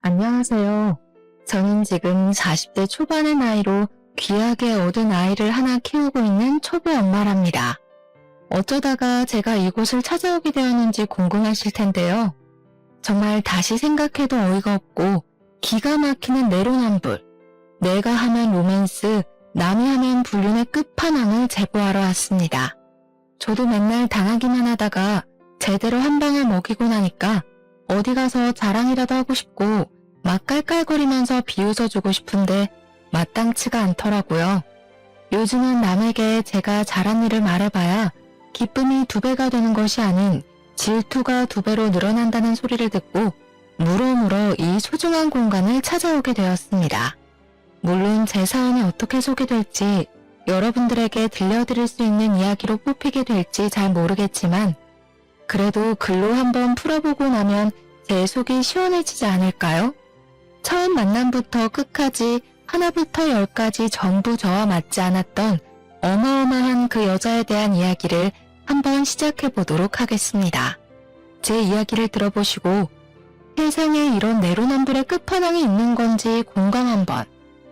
안녕하세요. 저는 지금 40대 초반의 나이로 귀하게 얻은 아이를 하나 키우고 있는 초보 엄마랍니다. 어쩌다가 제가 이곳을 찾아오게 되었는지 궁금하실 텐데요. 정말 다시 생각해도 어이가 없고 기가 막히는 내로남불, 내가 하면 로맨스, 남이 하면 불륜의 끝판왕을 제보하러 왔습니다. 저도 맨날 당하기만 하다가 제대로 한 방을 먹이고 나니까 어디 가서 자랑이라도 하고 싶고 막 깔깔거리면서 비웃어주고 싶은데 마땅치가 않더라고요. 요즘은 남에게 제가 잘한 일을 말해봐야 기쁨이 2배가 되는 것이 아닌 질투가 2배로 늘어난다는 소리를 듣고 물어물어 이 소중한 공간을 찾아오게 되었습니다. 물론 제 사연이 어떻게 소개될지 여러분들에게 들려드릴 수 있는 이야기로 뽑히게 될지 잘 모르겠지만 그래도 글로 한번 풀어보고 나면 제 속이 시원해지지 않을까요? 처음 만남부터 끝까지 하나부터 10까지 전부 저와 맞지 않았던 어마어마한 그 여자에 대한 이야기를 한번 시작해 보도록 하겠습니다. 제 이야기를 들어보시고 세상에 이런 내로남불의 끝판왕이 있는 건지 공감 한번,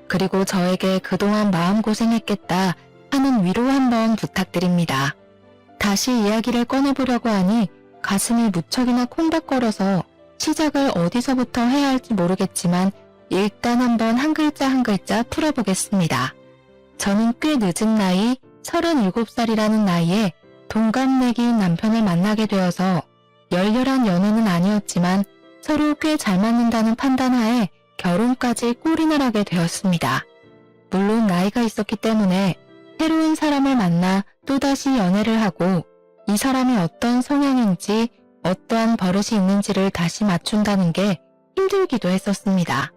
그리고 저에게 그동안 마음고생했겠다 하는 위로 한번 부탁드립니다. 다시 이야기를 꺼내보려고 하니 가슴이 무척이나 콩닥거려서 시작을 어디서부터 해야 할지 모르겠지만 일단 한번 한 글자 한 글자 풀어보겠습니다. 저는 꽤 늦은 나이 37살이라는 나이에 동갑내기인 남편을 만나게 되어서 열렬한 연애는 아니었지만 서로 꽤 잘 맞는다는 판단하에 결혼까지 골인을 하게 되었습니다. 물론 나이가 있었기 때문에 새로운 사람을 만나 또다시 연애를 하고 이 사람이 어떤 성향인지 어떠한 버릇이 있는지를 다시 맞춘다는 게 힘들기도 했었습니다.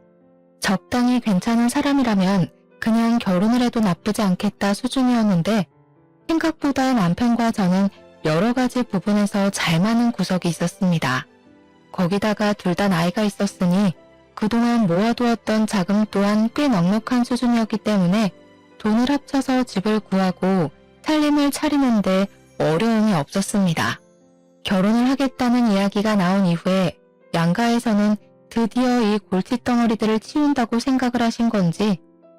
적당히 괜찮은 사람이라면 그냥 결혼을 해도 나쁘지 않겠다 수준이었는데 생각보다 남편과 저는 여러 가지 부분에서 잘 맞는 구석이 있었습니다. 거기다가 둘 다 나이가 있었으니 그동안 모아두었던 자금 또한 꽤 넉넉한 수준이었기 때문에 돈을 합쳐서 집을 구하고 살림을 차리는데 어려움이 없었습니다. 결혼을 하겠다는 이야기가 나온 이후에 양가에서는 드디어 이 골칫덩어리들을 치운다고 생각을 하신 건지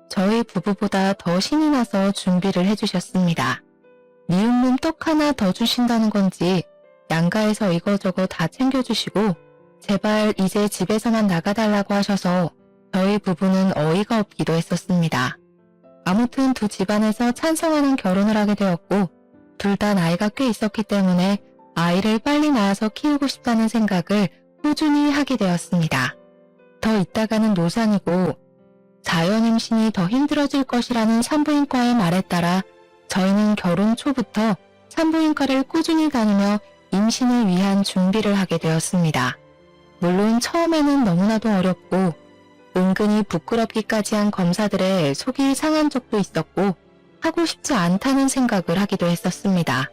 저희 부부보다 더 신이 나서 준비를 해주셨습니다. 미운 놈 떡 하나 더 주신다는 건지 양가에서 이거저거 다 챙겨주시고 제발 이제 집에서만 나가달라고 하셔서 저희 부부는 어이가 없기도 했었습니다. 아무튼 두 집안에서 찬성하는 결혼을 하게 되었고 둘 다 나이가 꽤 있었기 때문에 아이를 빨리 낳아서 키우고 싶다는 생각을 꾸준히 하게 되었습니다. 더 있다가는 노산이고 자연 임신이 더 힘들어질 것이라는 산부인과의 말에 따라 저희는 결혼 초부터 산부인과를 꾸준히 다니며 임신을 위한 준비를 하게 되었습니다. 물론 처음에는 너무나도 어렵고 은근히 부끄럽기까지 한 검사들의 속이 상한 적도 있었고 하고 싶지 않다는 생각을 하기도 했었습니다.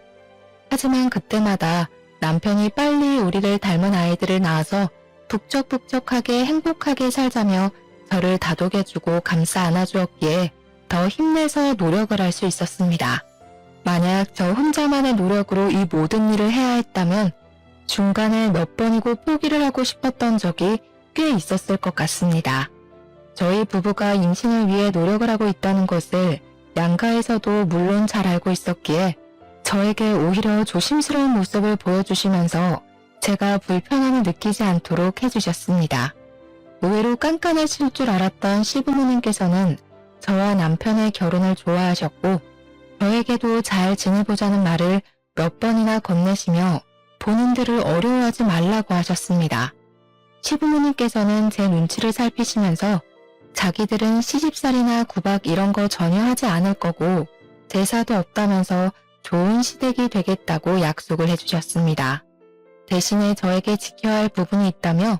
하지만 그때마다 남편이 빨리 우리를 닮은 아이들을 낳아서 북적북적하게 행복하게 살자며 저를 다독여주고 감싸 안아주었기에 더 힘내서 노력을 할 수 있었습니다. 만약 저 혼자만의 노력으로 이 모든 일을 해야 했다면 중간에 몇 번이고 포기를 하고 싶었던 적이 꽤 있었을 것 같습니다. 저희 부부가 임신을 위해 노력을 하고 있다는 것을 양가에서도 물론 잘 알고 있었기에 저에게 오히려 조심스러운 모습을 보여주시면서 제가 불편함을 느끼지 않도록 해주셨습니다. 의외로 깐깐하실 줄 알았던 시부모님께서는 저와 남편의 결혼을 좋아하셨고 저에게도 잘 지내보자는 말을 몇 번이나 건네시며 본인들을 어려워하지 말라고 하셨습니다. 시부모님께서는 제 눈치를 살피시면서 자기들은 시집살이나 구박 이런 거 전혀 하지 않을 거고 제사도 없다면서 좋은 시댁이 되겠다고 약속을 해주셨습니다. 대신에 저에게 지켜야 할 부분이 있다며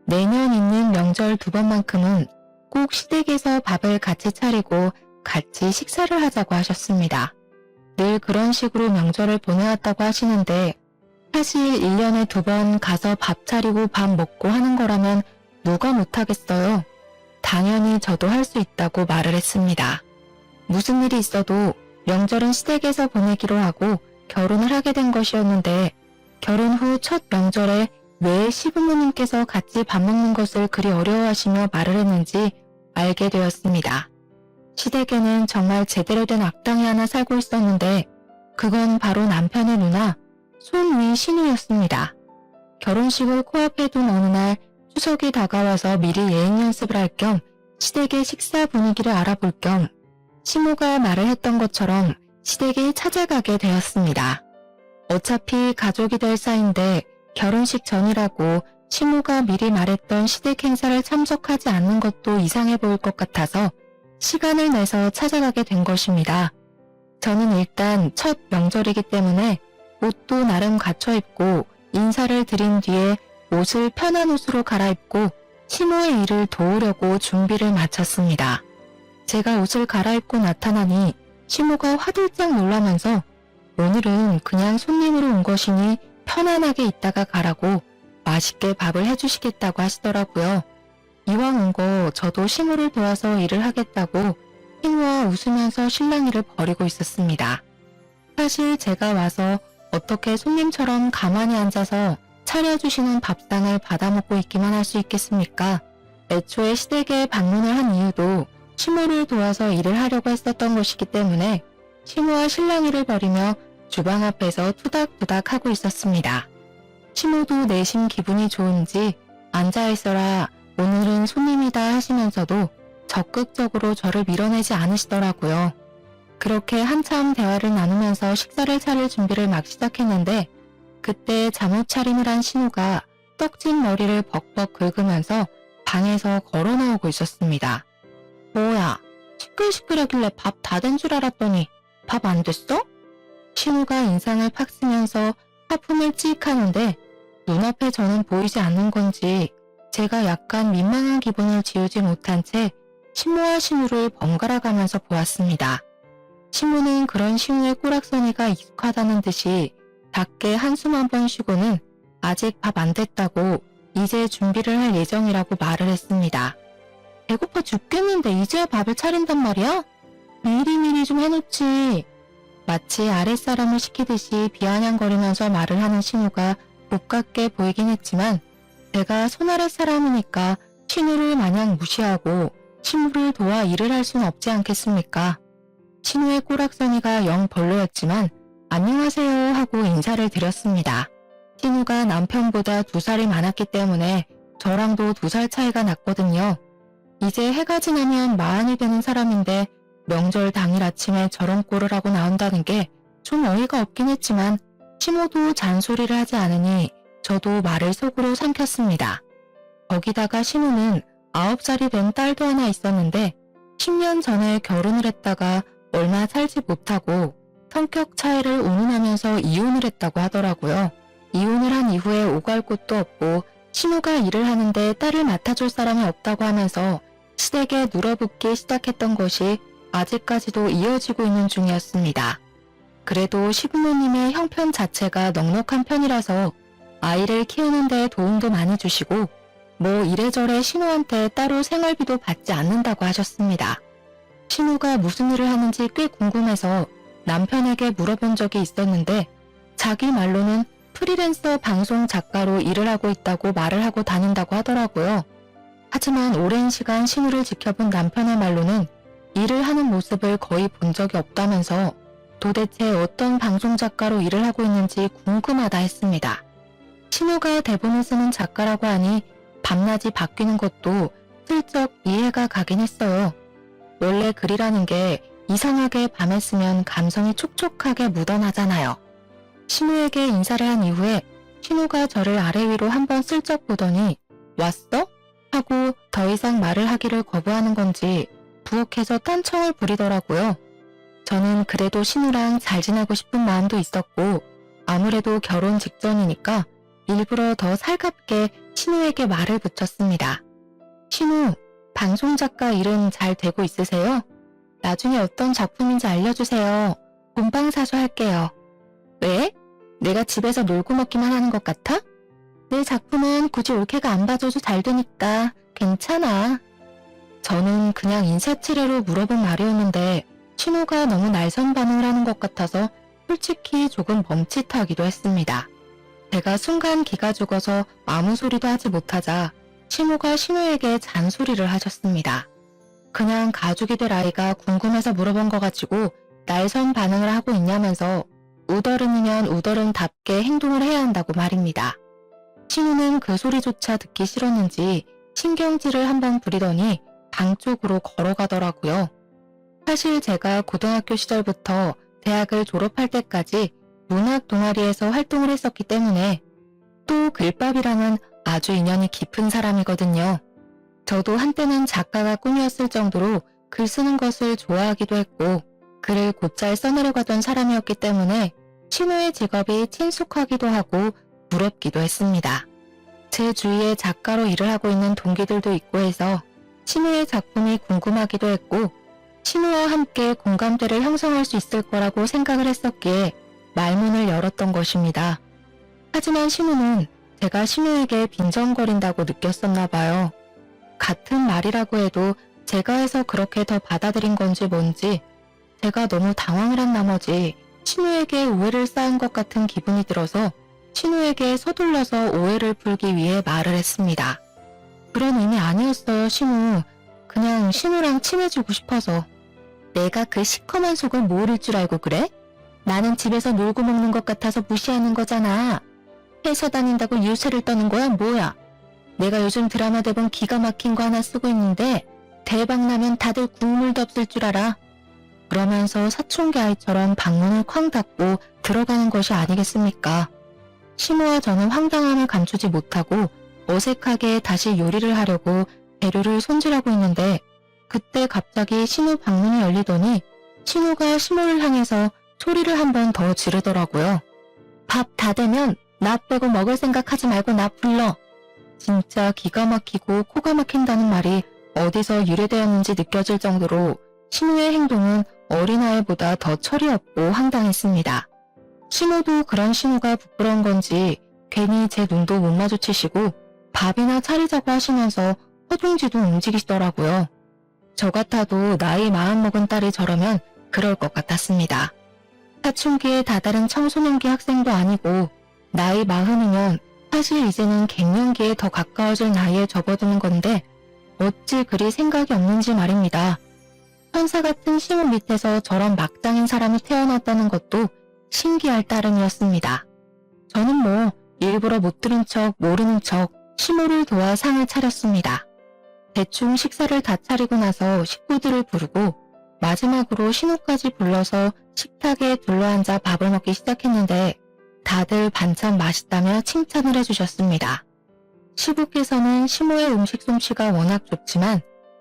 내년 있는 명절 2번만큼은 꼭 시댁에서 밥을 같이 차리고 같이 식사를 하자고 하셨습니다. 늘 그런 식으로 명절을 보내왔다고 하시는데 사실 1년에 2번 가서 밥 차리고 밥 먹고 하는 거라면 누가 못하겠어요. 당연히 저도 할 수 있다고 말을 했습니다. 무슨 일이 있어도 명절은 시댁에서 보내기로 하고 결혼을 하게 된 것이었는데 결혼 후 첫 명절에 왜 시부모님께서 같이 밥 먹는 것을 그리 어려워하시며 말을 했는지 알게 되었습니다. 시댁에는 정말 제대로 된 악당이 하나 살고 있었는데 그건 바로 남편의 누나 손위 신우였습니다. 결혼식을 코앞에 둔 어느 날 추석이 다가와서 미리 예행 연습을 할 겸 시댁의 식사 분위기를 알아볼 겸 시모가 말을 했던 것처럼 시댁에 찾아가게 되었습니다. 어차피 가족이 될 사이인데 결혼식 전이라고 시모가 미리 말했던 시댁 행사를 참석하지 않는 것도 이상해 보일 것 같아서 시간을 내서 찾아가게 된 것입니다. 저는 일단 첫 명절이기 때문에 옷도 나름 갖춰 입고 인사를 드린 뒤에 옷을 편한 옷으로 갈아입고 시모의 일을 도우려고 준비를 마쳤습니다. 제가 옷을 갈아입고 나타나니 시모가 화들짝 놀라면서 오늘은 그냥 손님으로 온 것이니 편안하게 있다가 가라고 맛있게 밥을 해주시겠다고 하시더라고요. 이왕 온 거 저도 시모를 도와서 일을 하겠다고 시모와 웃으면서 실랑이를 벌이고 있었습니다. 사실 제가 와서 어떻게 손님처럼 가만히 앉아서 차려주시는 밥상을 받아먹고 있기만 할 수 있겠습니까? 애초에 시댁에 방문을 한 이유도 시모를 도와서 일을 하려고 했었던 것이기 때문에 시모와 실랑이를 벌이며 주방 앞에서 투닥투닥 하고 있었습니다. 시모도 내심 기분이 좋은지 앉아있어라 오늘은 손님이다 하시면서도 적극적으로 저를 밀어내지 않으시더라고요. 그렇게 한참 대화를 나누면서 식사를 차릴 준비를 막 시작했는데 그때 잠옷 차림을 한 신우가 떡진 머리를 벅벅 긁으면서 방에서 걸어 나오고 있었습니다. 뭐야, 시끌시끌하길래 밥 다 된 줄 알았더니 밥 안 됐어? 신우가 인상을 팍 쓰면서 하품을 찍 하는데 눈앞에 저는 보이지 않는 건지 제가 약간 민망한 기분을 지우지 못한 채 신모와 신우를 번갈아 가면서 보았습니다. 신우는 그런 신우의 꼬락서니가 익숙하다는 듯이 작게 한숨 한 번 쉬고는 아직 밥 안 됐다고 이제 준비를 할 예정이라고 말을 했습니다. 배고파 죽겠는데 이제야 밥을 차린단 말이야? 미리미리 좀 해놓지. 마치 아랫사람을 시키듯이 비아냥거리면서 말을 하는 신우가 못같게 보이긴 했지만 제가 손아랫 사람이니까 신우를 마냥 무시하고 신우를 도와 일을 할 수는 없지 않겠습니까? 신우의 꼬락서니가 영 별로였지만 안녕하세요 하고 인사를 드렸습니다. 신우가 남편보다 2살이 많았기 때문에 저랑도 2살 차이가 났거든요. 이제 해가 지나면 마흔이 되는 사람인데 명절 당일 아침에 저런 꼴을 하고 나온다는 게 좀 어이가 없긴 했지만 시모도 잔소리를 하지 않으니 저도 말을 속으로 삼켰습니다. 거기다가 신우는 9살이 된 딸도 하나 있었는데 10년 전에 결혼을 했다가 얼마 살지 못하고 성격 차이를 운운하면서 이혼을 했다고 하더라고요. 이혼을 한 이후에 오갈 곳도 없고 신우가 일을 하는데 딸을 맡아줄 사람이 없다고 하면서 시댁에 눌어붙기 시작했던 것이 아직까지도 이어지고 있는 중이었습니다. 그래도 시부모님의 형편 자체가 넉넉한 편이라서 아이를 키우는 데 도움도 많이 주시고 뭐 이래저래 신우한테 따로 생활비도 받지 않는다고 하셨습니다. 신우가 무슨 일을 하는지 꽤 궁금해서 남편에게 물어본 적이 있었는데 자기 말로는 프리랜서 방송 작가로 일을 하고 있다고 말을 하고 다닌다고 하더라고요. 하지만 오랜 시간 신우를 지켜본 남편의 말로는 일을 하는 모습을 거의 본 적이 없다면서 도대체 어떤 방송 작가로 일을 하고 있는지 궁금하다 했습니다. 신우가 대본을 쓰는 작가라고 하니 밤낮이 바뀌는 것도 슬쩍 이해가 가긴 했어요. 원래 글이라는 게 이상하게 밤에 쓰면 감성이 촉촉하게 묻어나잖아요. 신우에게 인사를 한 이후에 신우가 저를 아래 위로 한번 슬쩍 보더니 왔어? 하고 더 이상 말을 하기를 거부하는 건지 부엌에서 딴청을 부리더라고요. 저는 그래도 신우랑 잘 지내고 싶은 마음도 있었고 아무래도 결혼 직전이니까 일부러 더 살갑게 신우에게 말을 붙였습니다. 신우, 방송작가 일은 잘 되고 있으세요? 나중에 어떤 작품인지 알려주세요. 본방사수 할게요. 왜? 내가 집에서 놀고 먹기만 하는 것 같아? 내 작품은 굳이 올케가 안 봐줘도 잘 되니까 괜찮아. 저는 그냥 인사치레로 물어본 말이었는데 신우가 너무 날선 반응을 하는 것 같아서 솔직히 조금 멈칫하기도 했습니다. 제가 순간 기가 죽어서 아무 소리도 하지 못하자 시모가 신우에게 잔소리를 하셨습니다. 그냥 가족이 될 아이가 궁금해서 물어본 거 가지고 날선 반응을 하고 있냐면서 우더른이면 우더른답게 행동을 해야 한다고 말입니다. 신우는 그 소리조차 듣기 싫었는지 신경질을 한번 부리더니 방 쪽으로 걸어가더라고요. 사실 제가 고등학교 시절부터 대학을 졸업할 때까지 문학 동아리에서 활동을 했었기 때문에 또 글밥이랑은 아주 인연이 깊은 사람이거든요. 저도 한때는 작가가 꿈이었을 정도로 글 쓰는 것을 좋아하기도 했고 글을 곧잘 써내려고 하던 사람이었기 때문에 신우의 직업이 친숙하기도 하고 부럽기도 했습니다. 제 주위에 작가로 일을 하고 있는 동기들도 있고 해서 신우의 작품이 궁금하기도 했고 신우와 함께 공감대를 형성할 수 있을 거라고 생각을 했었기에 말문을 열었던 것입니다. 하지만 신우는 제가 신우에게 빈정거린다고 느꼈었나 봐요. 같은 말이라고 해도 제가 해서 그렇게 더 받아들인 건지 뭔지 제가 너무 당황을 한 나머지 신우에게 오해를 쌓은 것 같은 기분이 들어서 신우에게 서둘러서 오해를 풀기 위해 말을 했습니다. 그런 의미 아니었어요, 신우. 그냥 신우랑 친해지고 싶어서. 내가 그 시커먼 속을 모를 줄 알고 그래? 나는 집에서 놀고 먹는 것 같아서 무시하는 거잖아. 회사 다닌다고 유세를 떠는 거야, 뭐야? 내가 요즘 드라마 대본 기가 막힌 거 하나 쓰고 있는데 대박 나면 다들 국물도 없을 줄 알아. 그러면서 사춘기 아이처럼 방문을 쾅 닫고 들어가는 것이 아니겠습니까? 시모와 저는 황당함을 감추지 못하고 어색하게 다시 요리를 하려고 재료를 손질하고 있는데 그때 갑자기 신우 방문이 열리더니 신우가 시모를 향해서 소리를 한 번 더 지르더라고요. 밥 다 되면 나 빼고 먹을 생각하지 말고 나 불러. 진짜 기가 막히고 코가 막힌다는 말이 어디서 유래되었는지 느껴질 정도로 신우의 행동은 어린아이보다 더 철이 없고 황당했습니다. 신우도 그런 신우가 부끄러운 건지 괜히 제 눈도 못 마주치시고 밥이나 차리자고 하시면서 허둥지둥 움직이시더라고요. 저 같아도 나이 마흔 먹은 딸이 저러면 그럴 것 같았습니다. 사춘기에 다다른 청소년기 학생도 아니고 나이 마흔이면 사실 이제는 갱년기에 더 가까워질 나이에 접어드는 건데 어찌 그리 생각이 없는지 말입니다. 천사 같은 시모 밑에서 저런 막장인 사람이 태어났다는 것도 신기할 따름이었습니다. 저는 뭐 일부러 못 들은 척 모르는 척 시모를 도와 상을 차렸습니다. 대충 식사를 다 차리고 나서 식구들을 부르고 마지막으로 신우까지 불러서 식탁에 둘러앉아 밥을 먹기 시작했는데 다들 반찬 맛있다며 칭찬을 해주셨습니다. 시부께서는 시모의 음식 솜씨가 워낙 좋지만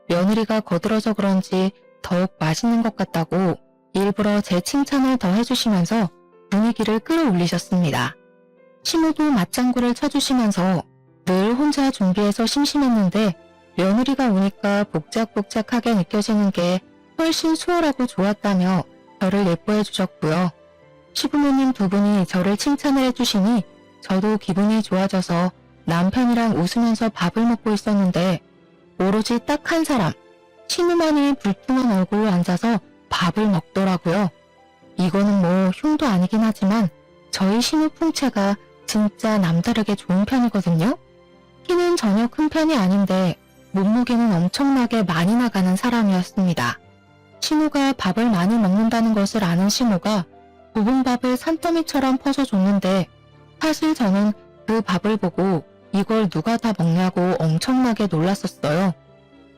며느리가 거들어서 그런지 더욱 맛있는 것 같다고 일부러 제 칭찬을 더 해주시면서 분위기를 끌어올리셨습니다. 시모도 맞장구를 쳐주시면서 늘 혼자 준비해서 심심했는데 며느리가 오니까 복작복작하게 느껴지는 게 훨씬 수월하고 좋았다며 저를 예뻐해 주셨고요. 시부모님 두 분이 저를 칭찬을 해주시니 저도 기분이 좋아져서 남편이랑 웃으면서 밥을 먹고 있었는데 오로지 딱 한 사람, 신우만이 불투만 얼굴로 앉아서 밥을 먹더라고요. 이거는 뭐 흉도 아니긴 하지만 저희 신우 풍채가 진짜 남다르게 좋은 편이거든요. 키는 전혀 큰 편이 아닌데 몸무게는 엄청나게 많이 나가는 사람이었습니다. 신우가 밥을 많이 먹는다는 것을 아는 시모가 볶음밥을 산더미처럼 퍼서 줬는데 사실 저는 그 밥을 보고 이걸 누가 다 먹냐고 엄청나게 놀랐었어요.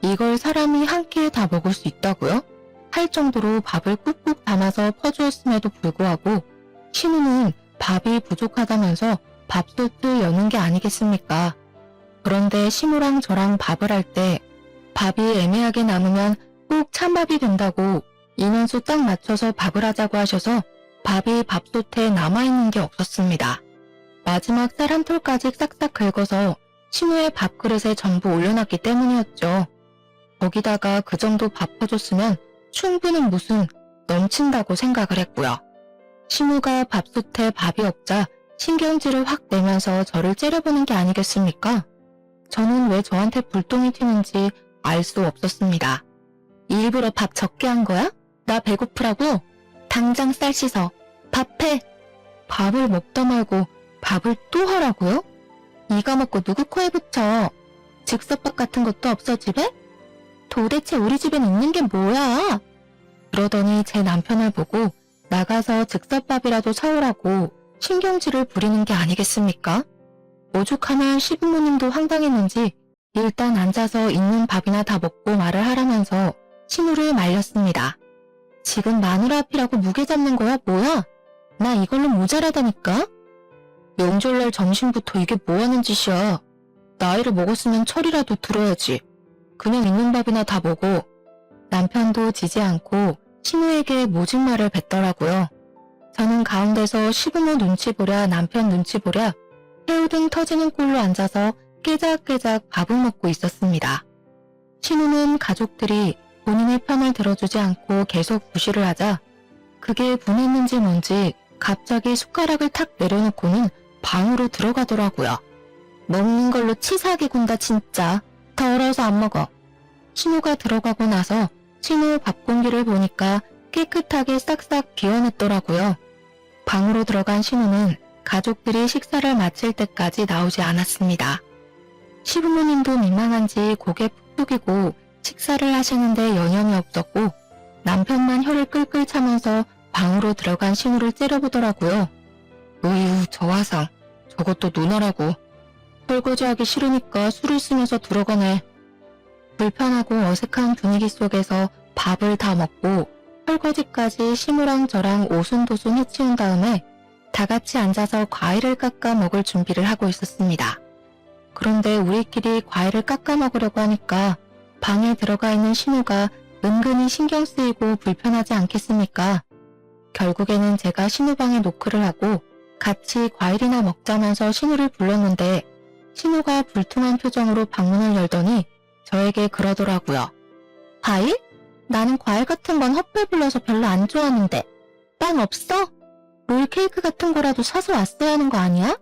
이걸 사람이 한 끼에 다 먹을 수 있다고요? 할 정도로 밥을 꾹꾹 담아서 퍼주었음에도 불구하고 신우는 밥이 부족하다면서 밥솥을 여는 게 아니겠습니까? 그런데 시모랑 저랑 밥을 할 때 밥이 애매하게 남으면 꼭 찬밥이 된다고 인원수 딱 맞춰서 밥을 하자고 하셔서 밥이 밥솥에 남아있는 게 없었습니다. 마지막 쌀 한 톨까지 싹싹 긁어서 신우의 밥그릇에 전부 올려놨기 때문이었죠. 거기다가 그 정도 밥 퍼줬으면 충분히 무슨 넘친다고 생각을 했고요. 신우가 밥솥에 밥이 없자 신경질을 확 내면서 저를 째려보는 게 아니겠습니까? 저는 왜 저한테 불똥이 튀는지 알 수 없었습니다. 일부러 밥 적게 한 거야? 나 배고프라고? 당장 쌀 씻어. 밥해! 밥을 먹다 말고 밥을 또 하라고요? 이거 먹고 누구 코에 붙여? 즉석밥 같은 것도 없어 집에? 도대체 우리 집엔 있는 게 뭐야? 그러더니 제 남편을 보고 나가서 즉석밥이라도 사오라고 신경질을 부리는 게 아니겠습니까? 오죽하면 시부모님도 황당했는지 일단 앉아서 있는 밥이나 다 먹고 말을 하라면서 신우를 말렸습니다. 지금 마누라 앞이라고 무게 잡는 거야 뭐야? 나 이걸로 모자라다니까? 명절날 점심부터 이게 뭐하는 짓이야? 나이를 먹었으면 철이라도 들어야지. 그냥 있는 밥이나 다 먹어. 남편도 지지 않고 신우에게 모진 말을 뱉더라고요. 저는 가운데서 시부모 눈치 보랴 남편 눈치 보랴 새우등 터지는 꼴로 앉아서 깨작깨작 밥을 먹고 있었습니다. 신우는 가족들이 본인의 편을 들어주지 않고 계속 무시를 하자 그게 분했는지 뭔지 갑자기 숟가락을 탁 내려놓고는 방으로 들어가더라고요. 먹는 걸로 치사하게 군다 진짜. 더러워서 안 먹어. 신우가 들어가고 나서 신우 밥 공기를 보니까 깨끗하게 싹싹 비워냈더라고요. 방으로 들어간 신우는 가족들이 식사를 마칠 때까지 나오지 않았습니다. 시부모님도 민망한지 고개 푹 숙이고 식사를 하시는데 여념이 없었고 남편만 혀를 끌끌 차면서 방으로 들어간 신우를 째려보더라고요. 으유 저 화상 저것도 누나라고. 설거지하기 싫으니까 술을 쓰면서 들어가네. 불편하고 어색한 분위기 속에서 밥을 다 먹고 설거지까지 시무랑 저랑 오순도순 해치운 다음에 다 같이 앉아서 과일을 깎아 먹을 준비를 하고 있었습니다. 그런데 우리끼리 과일을 깎아 먹으려고 하니까 방에 들어가 있는 신우가 은근히 신경 쓰이고 불편하지 않겠습니까? 결국에는 제가 신우 방에 노크를 하고 같이 과일이나 먹자면서 신우를 불렀는데 신우가 불퉁한 표정으로 방문을 열더니 저에게 그러더라고요. 과일? 나는 과일 같은 건 헛배 불러서 별로 안 좋아하는데. 빵 없어? 롤 케이크 같은 거라도 사서 왔어야 하는 거 아니야?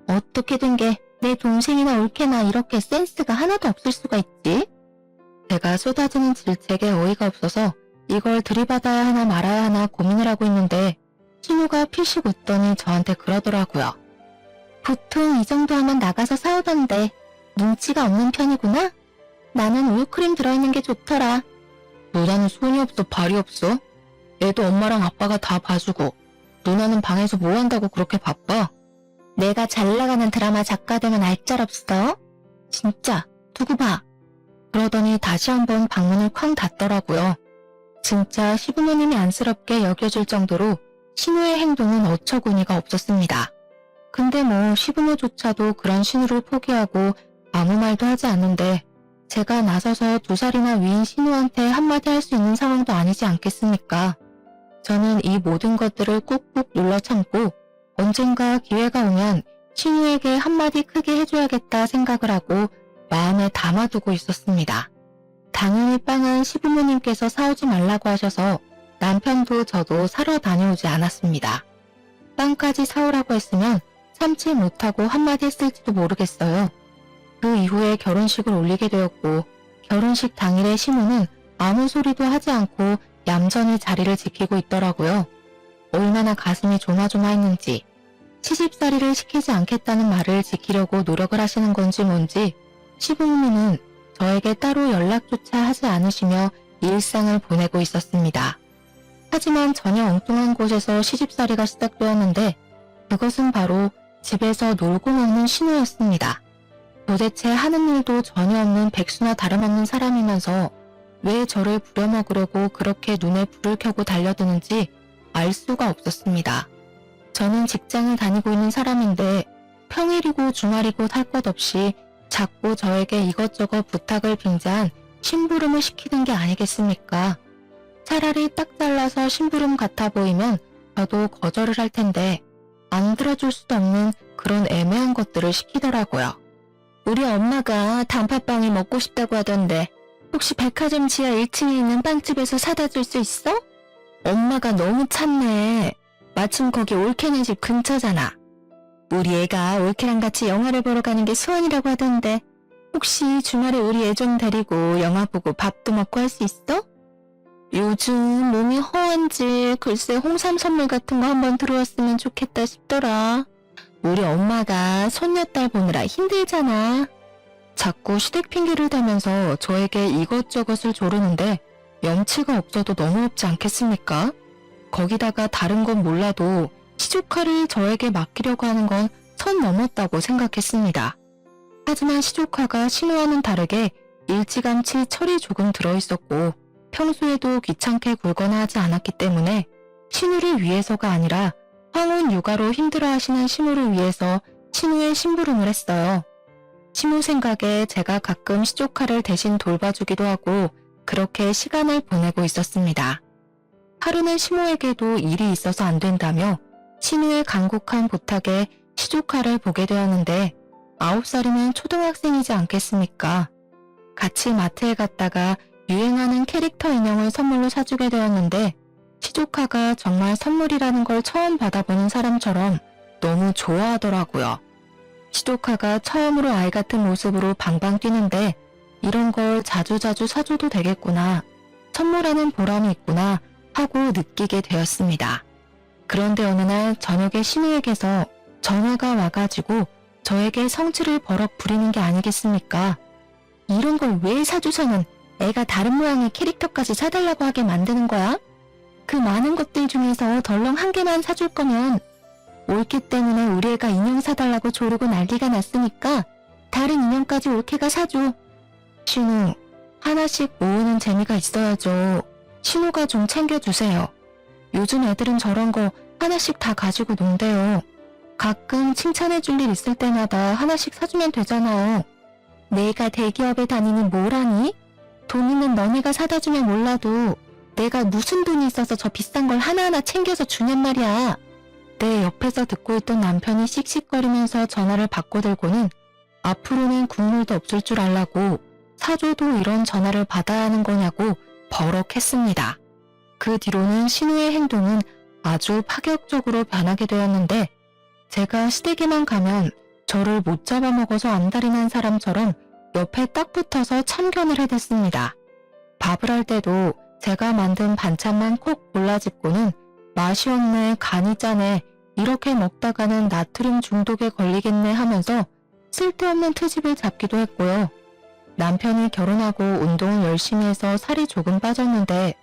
어떻게 된 게 내 동생이나 올케나 이렇게 센스가 하나도 없을 수가 있지? 제가 쏟아지는 질책에 어이가 없어서 이걸 들이받아야 하나 말아야 하나 고민을 하고 있는데 신우가 피식 웃더니 저한테 그러더라고요. 보통 이 정도 하면 나가서 사오던데 눈치가 없는 편이구나? 나는 우유크림 들어있는 게 좋더라. 누나는 손이 없어 발이 없어? 애도 엄마랑 아빠가 다 봐주고 누나는 방에서 뭐 한다고 그렇게 바빠? 내가 잘 나가는 드라마 작가 되면 알짤없어? 진짜 두고 봐. 그러더니 다시 한번 방문을 쾅 닫더라고요. 진짜 시부모님이 안쓰럽게 여겨질 정도로 신우의 행동은 어처구니가 없었습니다. 근데 뭐 시부모조차도 그런 신우를 포기하고 아무 말도 하지 않는데 제가 나서서 2살이나 위인 신우한테 한마디 할 수 있는 상황도 아니지 않겠습니까? 저는 이 모든 것들을 꾹꾹 눌러 참고 언젠가 기회가 오면 신우에게 한마디 크게 해줘야겠다 생각을 하고 마음에 담아두고 있었습니다. 당연히 빵은 시부모님께서 사오지 말라고 하셔서 남편도 저도 사러 다녀오지 않았습니다. 빵까지 사오라고 했으면 참지 못하고 한마디 했을지도 모르겠어요. 그 이후에 결혼식을 올리게 되었고 결혼식 당일에 신우는 아무 소리도 하지 않고 얌전히 자리를 지키고 있더라고요. 얼마나 가슴이 조마조마했는지 시집살이를 시키지 않겠다는 말을 지키려고 노력을 하시는 건지 뭔지 시부모님은 저에게 따로 연락조차 하지 않으시며 일상을 보내고 있었습니다. 하지만 전혀 엉뚱한 곳에서 시집살이가 시작되었는데 그것은 바로 집에서 놀고 먹는 신우였습니다. 도대체 하는 일도 전혀 없는 백수나 다름없는 사람이면서 왜 저를 부려먹으려고 그렇게 눈에 불을 켜고 달려드는지 알 수가 없었습니다. 저는 직장을 다니고 있는 사람인데 평일이고 주말이고 할 것 없이 자꾸 저에게 이것저것 부탁을 빙자한 심부름을 시키는 게 아니겠습니까? 차라리 딱 잘라서 심부름 같아 보이면 저도 거절을 할 텐데 안 들어줄 수도 없는 그런 애매한 것들을 시키더라고요. 우리 엄마가 단팥빵이 먹고 싶다고 하던데 혹시 백화점 지하 1층에 있는 빵집에서 사다 줄 수 있어? 엄마가 너무 찾네. 마침 거기 올케네 집 근처잖아. 우리 애가 올케랑 같이 영화를 보러 가는 게 소원이라고 하던데 혹시 주말에 우리 애 좀 데리고 영화 보고 밥도 먹고 할 수 있어? 요즘 몸이 허한지 글쎄 홍삼 선물 같은 거 한번 들어왔으면 좋겠다 싶더라. 우리 엄마가 손녀딸 보느라 힘들잖아. 자꾸 시댁 핑계를 대면서 저에게 이것저것을 조르는데 염치가 없어도 너무 없지 않겠습니까? 거기다가 다른 건 몰라도 시조카를 저에게 맡기려고 하는 건 선 넘었다고 생각했습니다. 하지만 시조카가 신우와는 다르게 일찌감치 철이 조금 들어있었고 평소에도 귀찮게 굴거나 하지 않았기 때문에 신우를 위해서가 아니라 황혼 육아로 힘들어하시는 시모를 위해서 신우의 심부름을 했어요. 시모 생각에 제가 가끔 시조카를 대신 돌봐주기도 하고 그렇게 시간을 보내고 있었습니다. 하루는 시모에게도 일이 있어서 안 된다며 신우의 간곡한 부탁에 시조카를 보게 되었는데 9살이면 초등학생이지 않겠습니까? 같이 마트에 갔다가 유행하는 캐릭터 인형을 선물로 사주게 되었는데 시조카가 정말 선물이라는 걸 처음 받아보는 사람처럼 너무 좋아하더라고요. 시조카가 처음으로 아이 같은 모습으로 방방 뛰는데 이런 걸 자주자주 사줘도 되겠구나, 선물하는 보람이 있구나 하고 느끼게 되었습니다. 그런데 어느 날 저녁에 신우에게서 전화가 와가지고 저에게 성질을 버럭 부리는 게 아니겠습니까? 이런 걸 왜 사줘서는 애가 다른 모양의 캐릭터까지 사달라고 하게 만드는 거야? 그 많은 것들 중에서 덜렁 한 개만 사줄 거면 올케 때문에 우리 애가 인형 사달라고 조르고 난리가 났으니까 다른 인형까지 올케가 사줘. 신우, 하나씩 모으는 재미가 있어야죠. 신우가 좀 챙겨주세요. 요즘 애들은 저런 거 하나씩 다 가지고 논대요. 가끔 칭찬해줄 일 있을 때마다 하나씩 사주면 되잖아요. 내가 대기업에 다니는 뭐라니? 돈 있는 너네가 사다 주면 몰라도 내가 무슨 돈이 있어서 저 비싼 걸 하나하나 챙겨서 주냔 말이야. 내 옆에서 듣고 있던 남편이 씩씩거리면서 전화를 바꿔들고는 앞으로는 국물도 없을 줄 알라고 사줘도 이런 전화를 받아야 하는 거냐고 버럭했습니다. 그 뒤로는 신우의 행동은 아주 파격적으로 변하게 되었는데 제가 시댁에만 가면 저를 못 잡아먹어서 안달이 난 사람처럼 옆에 딱 붙어서 참견을 해댔습니다. 밥을 할 때도 제가 만든 반찬만 콕 골라집고는 맛이 없네, 간이 짜네, 이렇게 먹다가는 나트륨 중독에 걸리겠네 하면서 쓸데없는 트집을 잡기도 했고요. 남편이 결혼하고 운동을 열심히 해서 살이 조금 빠졌는데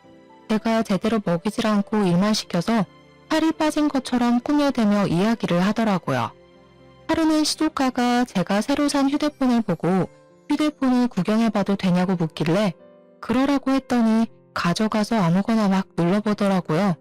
제가 제대로 먹이질 않고 일만 시켜서 살이 빠진 것처럼 꾸며대며 이야기를 하더라고요. 하루는 시조카가 제가 새로 산 휴대폰을 보고 휴대폰을 구경해봐도 되냐고 묻길래 그러라고 했더니 가져가서 아무거나 막 눌러보더라고요.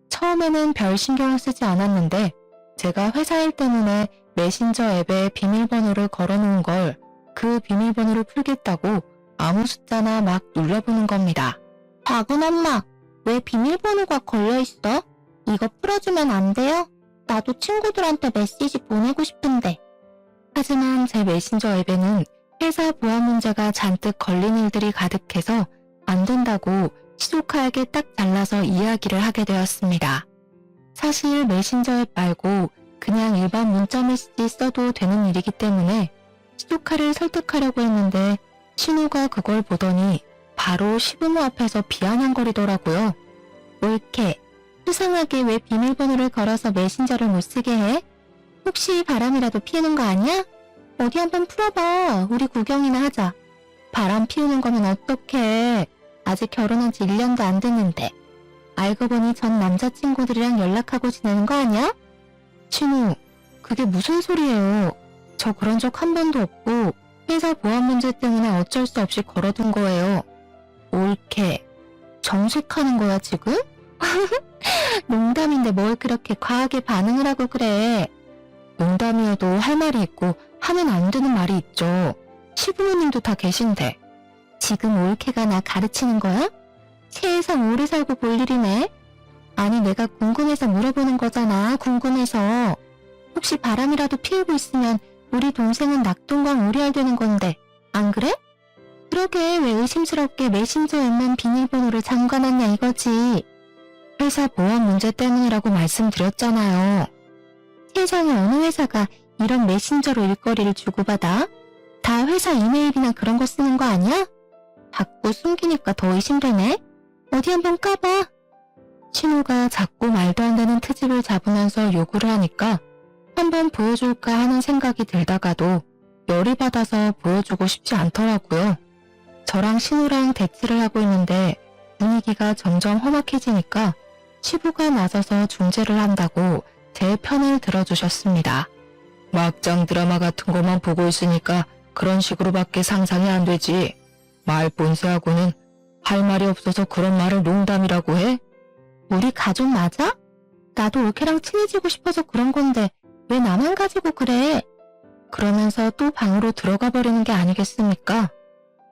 처음에는 별 신경을 쓰지 않았는데 제가 회사 일 때문에 메신저 앱에 비밀번호를 걸어놓은 걸 그 비밀번호를 풀겠다고 아무 숫자나 막 눌러보는 겁니다. 박은 엄마, 왜 비밀번호가 걸려있어? 이거 풀어주면 안 돼요? 나도 친구들한테 메시지 보내고 싶은데. 하지만 제 메신저 앱에는 회사 보안 문제가 잔뜩 걸린 일들이 가득해서 안 된다고 시조카에게 딱 잘라서 이야기를 하게 되었습니다. 사실 메신저 앱 말고 그냥 일반 문자 메시지 써도 되는 일이기 때문에 시조카를 설득하려고 했는데 신우가 그걸 보더니 바로 시부모 앞에서 비아냥거리더라고요. 올케, 수상하게 왜 비밀번호를 걸어서 메신저를 못 쓰게 해? 혹시 바람이라도 피우는 거 아니야? 어디 한번 풀어봐. 우리 구경이나 하자. 바람 피우는 거면 어떡해. 아직 결혼한 지 1년도 안 됐는데. 알고 보니 전 남자친구들이랑 연락하고 지내는 거 아니야? 신우, 그게 무슨 소리예요. 저 그런 적 한 번도 없고 회사 보안 문제 때문에 어쩔 수 없이 걸어둔 거예요. 올케, 정색하는 거야 지금? 농담인데 뭘 그렇게 과하게 반응을 하고 그래. 농담이어도 할 말이 있고 하면 안 되는 말이 있죠. 시부모님도 다 계신데. 지금 올케가 나 가르치는 거야? 세상 오래 살고 볼 일이네. 아니 내가 궁금해서 물어보는 거잖아. 궁금해서. 혹시 바람이라도 피우고 있으면 우리 동생은 낙동강 오리알 되는 건데 안 그래? 그러게 왜 의심스럽게 메신저 앱만 비밀번호를 잠가놨냐 이거지. 회사 보안 문제 때문이라고 말씀드렸잖아요. 세상에 어느 회사가 이런 메신저로 일거리를 주고받아? 다 회사 이메일이나 그런 거 쓰는 거 아니야? 자꾸 숨기니까 더 의심되네. 어디 한번 까봐. 신우가 자꾸 말도 안 되는 트집을 잡으면서 요구를 하니까 한번 보여줄까 하는 생각이 들다가도 열이 받아서 보여주고 싶지 않더라고요. 저랑 신우랑 대치를 하고 있는데 분위기가 점점 험악해지니까 시부가 나서서 중재를 한다고 제 편을 들어주셨습니다. 막장 드라마 같은 것만 보고 있으니까 그런 식으로밖에 상상이 안 되지. 말 본세하고는 할 말이 없어서 그런 말을 농담이라고 해? 우리 가족 맞아? 나도 올케랑 친해지고 싶어서 그런 건데 왜 나만 가지고 그래? 그러면서 또 방으로 들어가 버리는 게 아니겠습니까?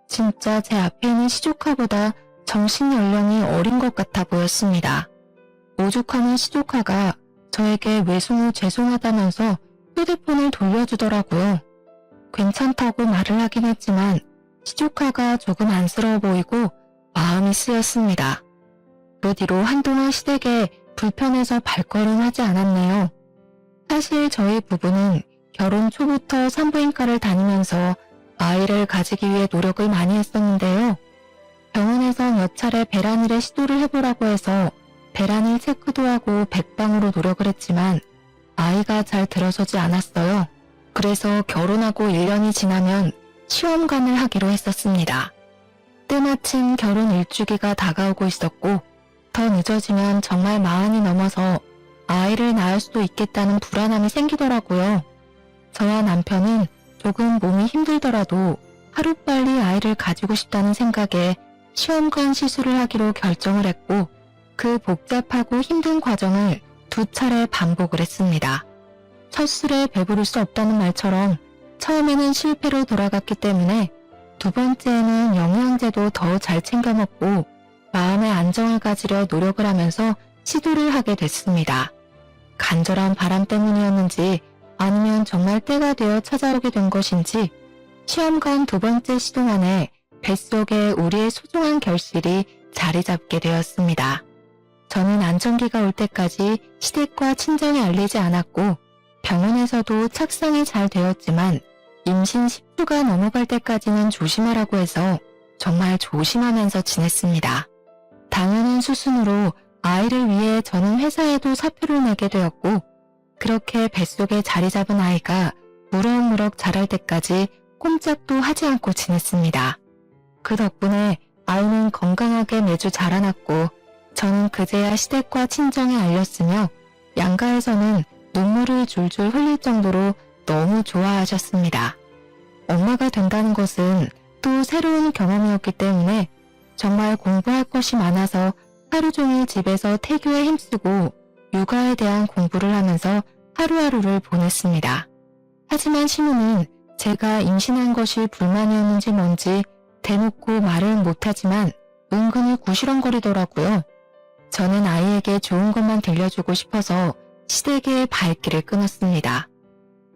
진짜 제 앞에 있는 시조카보다 정신 연령이 어린 것 같아 보였습니다. 오죽하면 시조카가 저에게 외숙모 죄송하다면서 휴대폰을 돌려주더라고요. 괜찮다고 말을 하긴 했지만 시조카가 조금 안쓰러워 보이고 마음이 쓰였습니다. 그 뒤로 한동안 시댁에 불편해서 발걸음하지 않았네요. 사실 저희 부부는 결혼 초부터 산부인과를 다니면서 아이를 가지기 위해 노력을 많이 했었는데요. 병원에서 몇 차례 배란일에 시도를 해보라고 해서 배란일 체크도 하고 백방으로 노력을 했지만 아이가 잘 들어서지 않았어요. 그래서 결혼하고 1년이 지나면 시험관을 하기로 했었습니다. 때마침 결혼 일주기가 다가오고 있었고 더 늦어지면 정말 마흔이 넘어서 아이를 낳을 수도 있겠다는 불안함이 생기더라고요. 저와 남편은 조금 몸이 힘들더라도 하루빨리 아이를 가지고 싶다는 생각에 시험관 시술을 하기로 결정을 했고 그 복잡하고 힘든 과정을 2차례 반복을 했습니다. 첫 술에 배부를 수 없다는 말처럼 처음에는 실패로 돌아갔기 때문에 두 번째에는 영양제도 더 잘 챙겨 먹고 마음의 안정을 가지려 노력을 하면서 시도를 하게 됐습니다. 간절한 바람 때문이었는지 아니면 정말 때가 되어 찾아오게 된 것인지 시험관 2번째 시동안에 뱃속에 우리의 소중한 결실이 자리 잡게 되었습니다. 저는 안정기가 올 때까지 시댁과 친정에 알리지 않았고 병원에서도 착상이 잘 되었지만 임신 10주가 넘어갈 때까지는 조심하라고 해서 정말 조심하면서 지냈습니다. 당연한 수순으로 아이를 위해 저는 회사에도 사표를 내게 되었고 그렇게 뱃속에 자리 잡은 아이가 무럭무럭 자랄 때까지 꼼짝도 하지 않고 지냈습니다. 그 덕분에 아이는 건강하게 매주 자라났고 저는 그제야 시댁과 친정에 알렸으며 양가에서는 눈물을 줄줄 흘릴 정도로 너무 좋아하셨습니다. 엄마가 된다는 것은 또 새로운 경험이었기 때문에 정말 공부할 것이 많아서 하루 종일 집에서 태교에 힘쓰고 육아에 대한 공부를 하면서 하루하루를 보냈습니다. 하지만 신우는 제가 임신한 것이 불만이었는지 뭔지 대놓고 말은 못하지만 은근히 구시렁거리더라고요. 저는 아이에게 좋은 것만 들려주고 싶어서 시댁의 발길을 끊었습니다.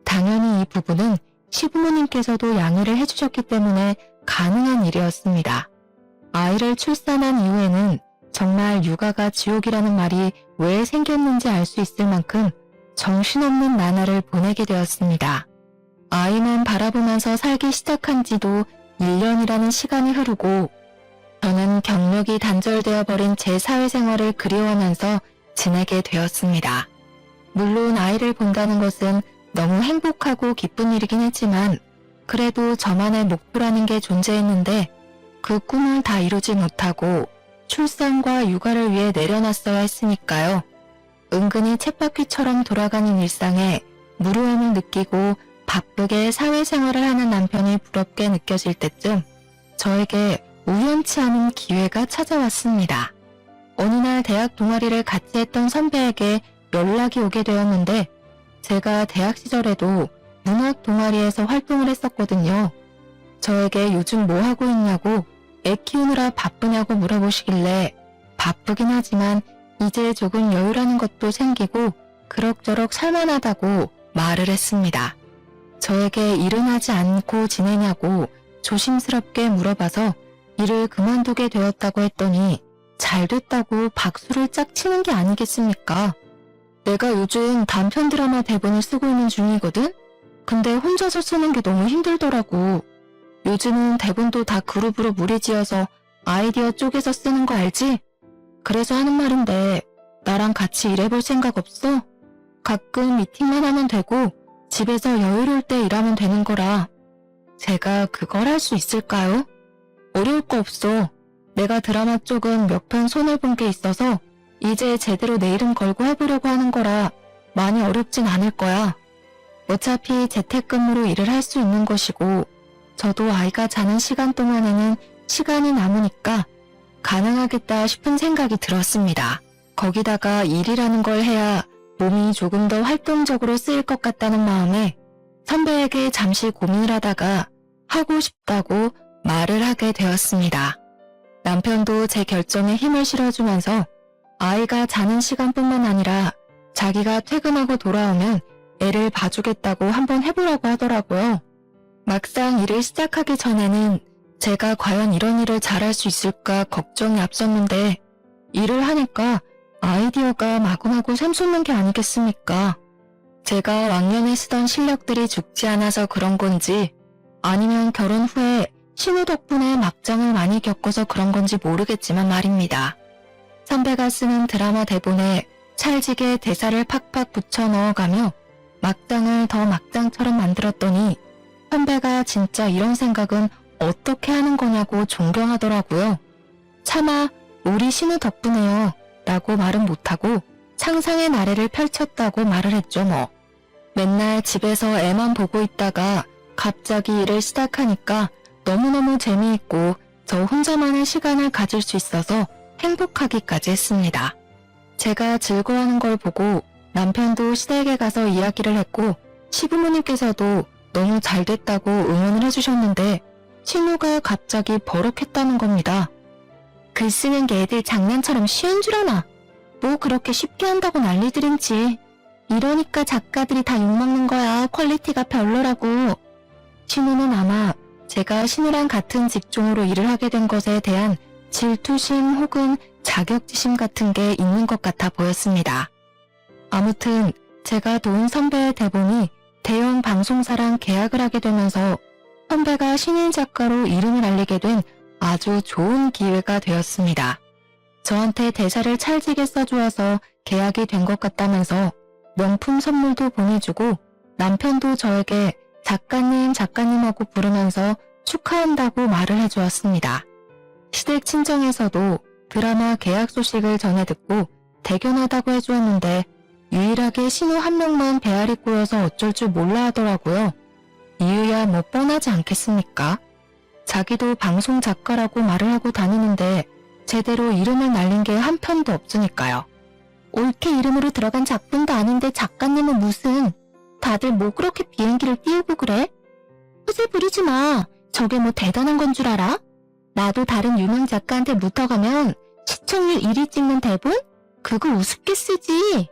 당연히 이 부분은 시부모님께서도 양해를 해주셨기 때문에 가능한 일이었습니다. 아이를 출산한 이후에는 정말 육아가 지옥이라는 말이 왜 생겼는지 알 수 있을 만큼 정신없는 나날을 보내게 되었습니다. 아이만 바라보면서 살기 시작한 지도 1년이라는 시간이 흐르고 저는 경력이 단절되어 버린 제 사회생활을 그리워하면서 지내게 되었습니다. 물론 아이를 본다는 것은 너무 행복하고 기쁜 일이긴 했지만 그래도 저만의 목표라는 게 존재했는데 그 꿈을 다 이루지 못하고 출산과 육아를 위해 내려놨어야 했으니까요. 은근히 쳇바퀴처럼 돌아가는 일상에 무료함을 느끼고 바쁘게 사회생활을 하는 남편이 부럽게 느껴질 때쯤 저에게 우연치 않은 기회가 찾아왔습니다. 어느 날 대학 동아리를 같이 했던 선배에게 연락이 오게 되었는데 제가 대학 시절에도 문학 동아리에서 활동을 했었거든요. 저에게 요즘 뭐 하고 있냐고 애 키우느라 바쁘냐고 물어보시길래 바쁘긴 하지만 이제 조금 여유라는 것도 생기고 그럭저럭 살만하다고 말을 했습니다. 저에게 일은 하지 않고 지내냐고 조심스럽게 물어봐서 일을 그만두게 되었다고 했더니 잘 됐다고 박수를 짝 치는 게 아니겠습니까? 내가 요즘 단편 드라마 대본을 쓰고 있는 중이거든? 근데 혼자서 쓰는 게 너무 힘들더라고. 요즘은 대본도 다 그룹으로 무리지어서 아이디어 쪼개서 쓰는 거 알지? 그래서 하는 말인데 나랑 같이 일해볼 생각 없어? 가끔 미팅만 하면 되고 집에서 여유로울 때 일하면 되는 거라. 제가 그걸 할 수 있을까요? 어려울 거 없어. 내가 드라마 쪽은 몇 편 손해본 게 있어서 이제 제대로 내 이름 걸고 해보려고 하는 거라 많이 어렵진 않을 거야. 어차피 재택근무로 일을 할 수 있는 것이고 저도 아이가 자는 시간 동안에는 시간이 남으니까 가능하겠다 싶은 생각이 들었습니다. 거기다가 일이라는 걸 해야 몸이 조금 더 활동적으로 쓰일 것 같다는 마음에 선배에게 잠시 고민을 하다가 하고 싶다고 말을 하게 되었습니다. 남편도 제 결정에 힘을 실어주면서 아이가 자는 시간뿐만 아니라 자기가 퇴근하고 돌아오면 애를 봐주겠다고 한번 해보라고 하더라고요. 막상 일을 시작하기 전에는 제가 과연 이런 일을 잘할 수 있을까 걱정이 앞섰는데 일을 하니까 아이디어가 마구마구 샘솟는 게 아니겠습니까? 제가 왕년에 쓰던 실력들이 죽지 않아서 그런 건지 아니면 결혼 후에 신우 덕분에 막장을 많이 겪어서 그런 건지 모르겠지만 말입니다. 선배가 쓰는 드라마 대본에 찰지게 대사를 팍팍 붙여 넣어가며 막장을 더 막장처럼 만들었더니 선배가 진짜 이런 생각은 어떻게 하는 거냐고 존경하더라고요. 차마 우리 신우 덕분에요 라고 말은 못하고 상상의 나래를 펼쳤다고 말을 했죠 뭐. 맨날 집에서 애만 보고 있다가 갑자기 일을 시작하니까 너무너무 재미있고 저 혼자만의 시간을 가질 수 있어서 행복하기까지 했습니다. 제가 즐거워하는 걸 보고 남편도 시댁에 가서 이야기를 했고 시부모님께서도 너무 잘 됐다고 응원을 해주셨는데 신우가 갑자기 버럭했다는 겁니다. 글 쓰는 게 애들 장난처럼 쉬운 줄 아나? 뭐 그렇게 쉽게 한다고 난리들인지. 이러니까 작가들이 다 욕먹는 거야. 퀄리티가 별로라고. 신우는 아마 제가 신우랑 같은 직종으로 일을 하게 된 것에 대한 질투심 혹은 자격지심 같은 게 있는 것 같아 보였습니다. 아무튼 제가 도운 선배의 대본이 대형 방송사랑 계약을 하게 되면서 선배가 신인 작가로 이름을 알리게 된 아주 좋은 기회가 되었습니다. 저한테 대사를 찰지게 써주어서 계약이 된 것 같다면서 명품 선물도 보내주고 남편도 저에게 작가님하고 부르면서 축하한다고 말을 해주었습니다. 시댁 친정에서도 드라마 계약 소식을 전해 듣고 대견하다고 해주었는데 유일하게 신우 한 명만 배알이 꼬여서 어쩔 줄 몰라 하더라고요. 이유야 뭐 뻔하지 않겠습니까? 자기도 방송 작가라고 말을 하고 다니는데 제대로 이름을 날린 게 한 편도 없으니까요. 옳게 이름으로 들어간 작품도 아닌데 작가님은 무슨. 다들 뭐 그렇게 비행기를 띄우고 그래? 허세 부리지 마. 저게 뭐 대단한 건 줄 알아? 나도 다른 유명 작가한테 묻어가면 시청률 1위 찍는 대본? 그거 우습게 쓰지.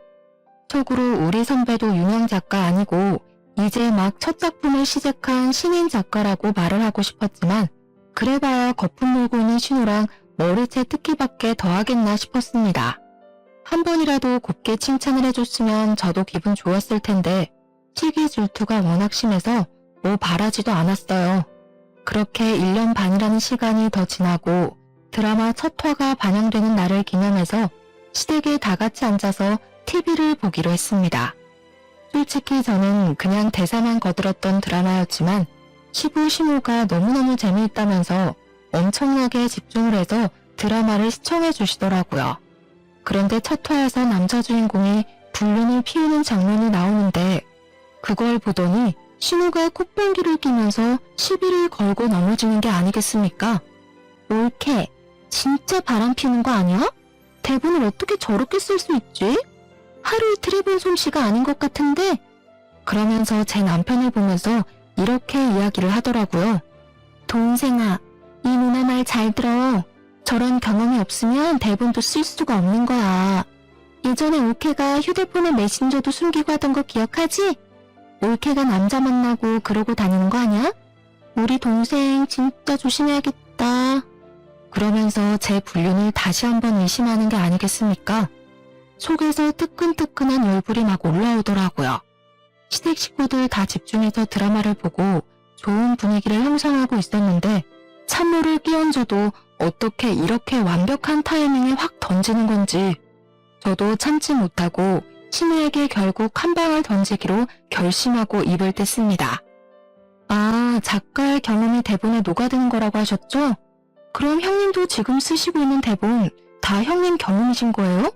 속으로 우리 선배도 유명 작가 아니고 이제 막 첫 작품을 시작한 신인 작가라고 말을 하고 싶었지만 그래봐야 거품 물고 있는 신우랑 머리채 특기밖에 더하겠나 싶었습니다. 한 번이라도 곱게 칭찬을 해줬으면 저도 기분 좋았을 텐데 시기 질투가 워낙 심해서 뭐 바라지도 않았어요. 그렇게 1년 반이라는 시간이 더 지나고 드라마 첫 화가 반영되는 날을 기념해서 시댁에 다 같이 앉아서 TV를 보기로 했습니다. 솔직히 저는 그냥 대사만 거들었던 드라마였지만 시부 신우가 너무너무 재미있다면서 엄청나게 집중을 해서 드라마를 시청해 주시더라고요. 그런데 첫 화에서 남자 주인공이 불륜을 피우는 장면이 나오는데 그걸 보더니 신우가 콧방귀를 끼면서 시비를 걸고 넘어지는 게 아니겠습니까? 옳게 진짜 바람 피우는 거 아니야? 대본을 어떻게 저렇게 쓸 수 있지? 하루 이틀 해본 솜씨가 아닌 것 같은데? 그러면서 제 남편을 보면서 이렇게 이야기를 하더라고요. 동생아, 이 누나 말 잘 들어. 저런 경험이 없으면 대본도 쓸 수가 없는 거야. 예전에 올케가 휴대폰에 메신저도 숨기고 하던 거 기억하지? 올케가 남자 만나고 그러고 다니는 거 아니야? 우리 동생 진짜 조심해야겠다. 그러면서 제 불륜을 다시 한번 의심하는 게 아니겠습니까? 속에서 뜨끈뜨끈한 열불이 막 올라오더라고요. 시댁 식구들 다 집중해서 드라마를 보고 좋은 분위기를 형성하고 있었는데 찬물을 끼얹어도 어떻게 이렇게 완벽한 타이밍에 확 던지는 건지 저도 참지 못하고 신우에게 결국 한 방을 던지기로 결심하고 입을 뗐습니다. 아, 작가의 경험이 대본에 녹아드는 거라고 하셨죠? 그럼 형님도 지금 쓰시고 있는 대본 다 형님 경험이신 거예요?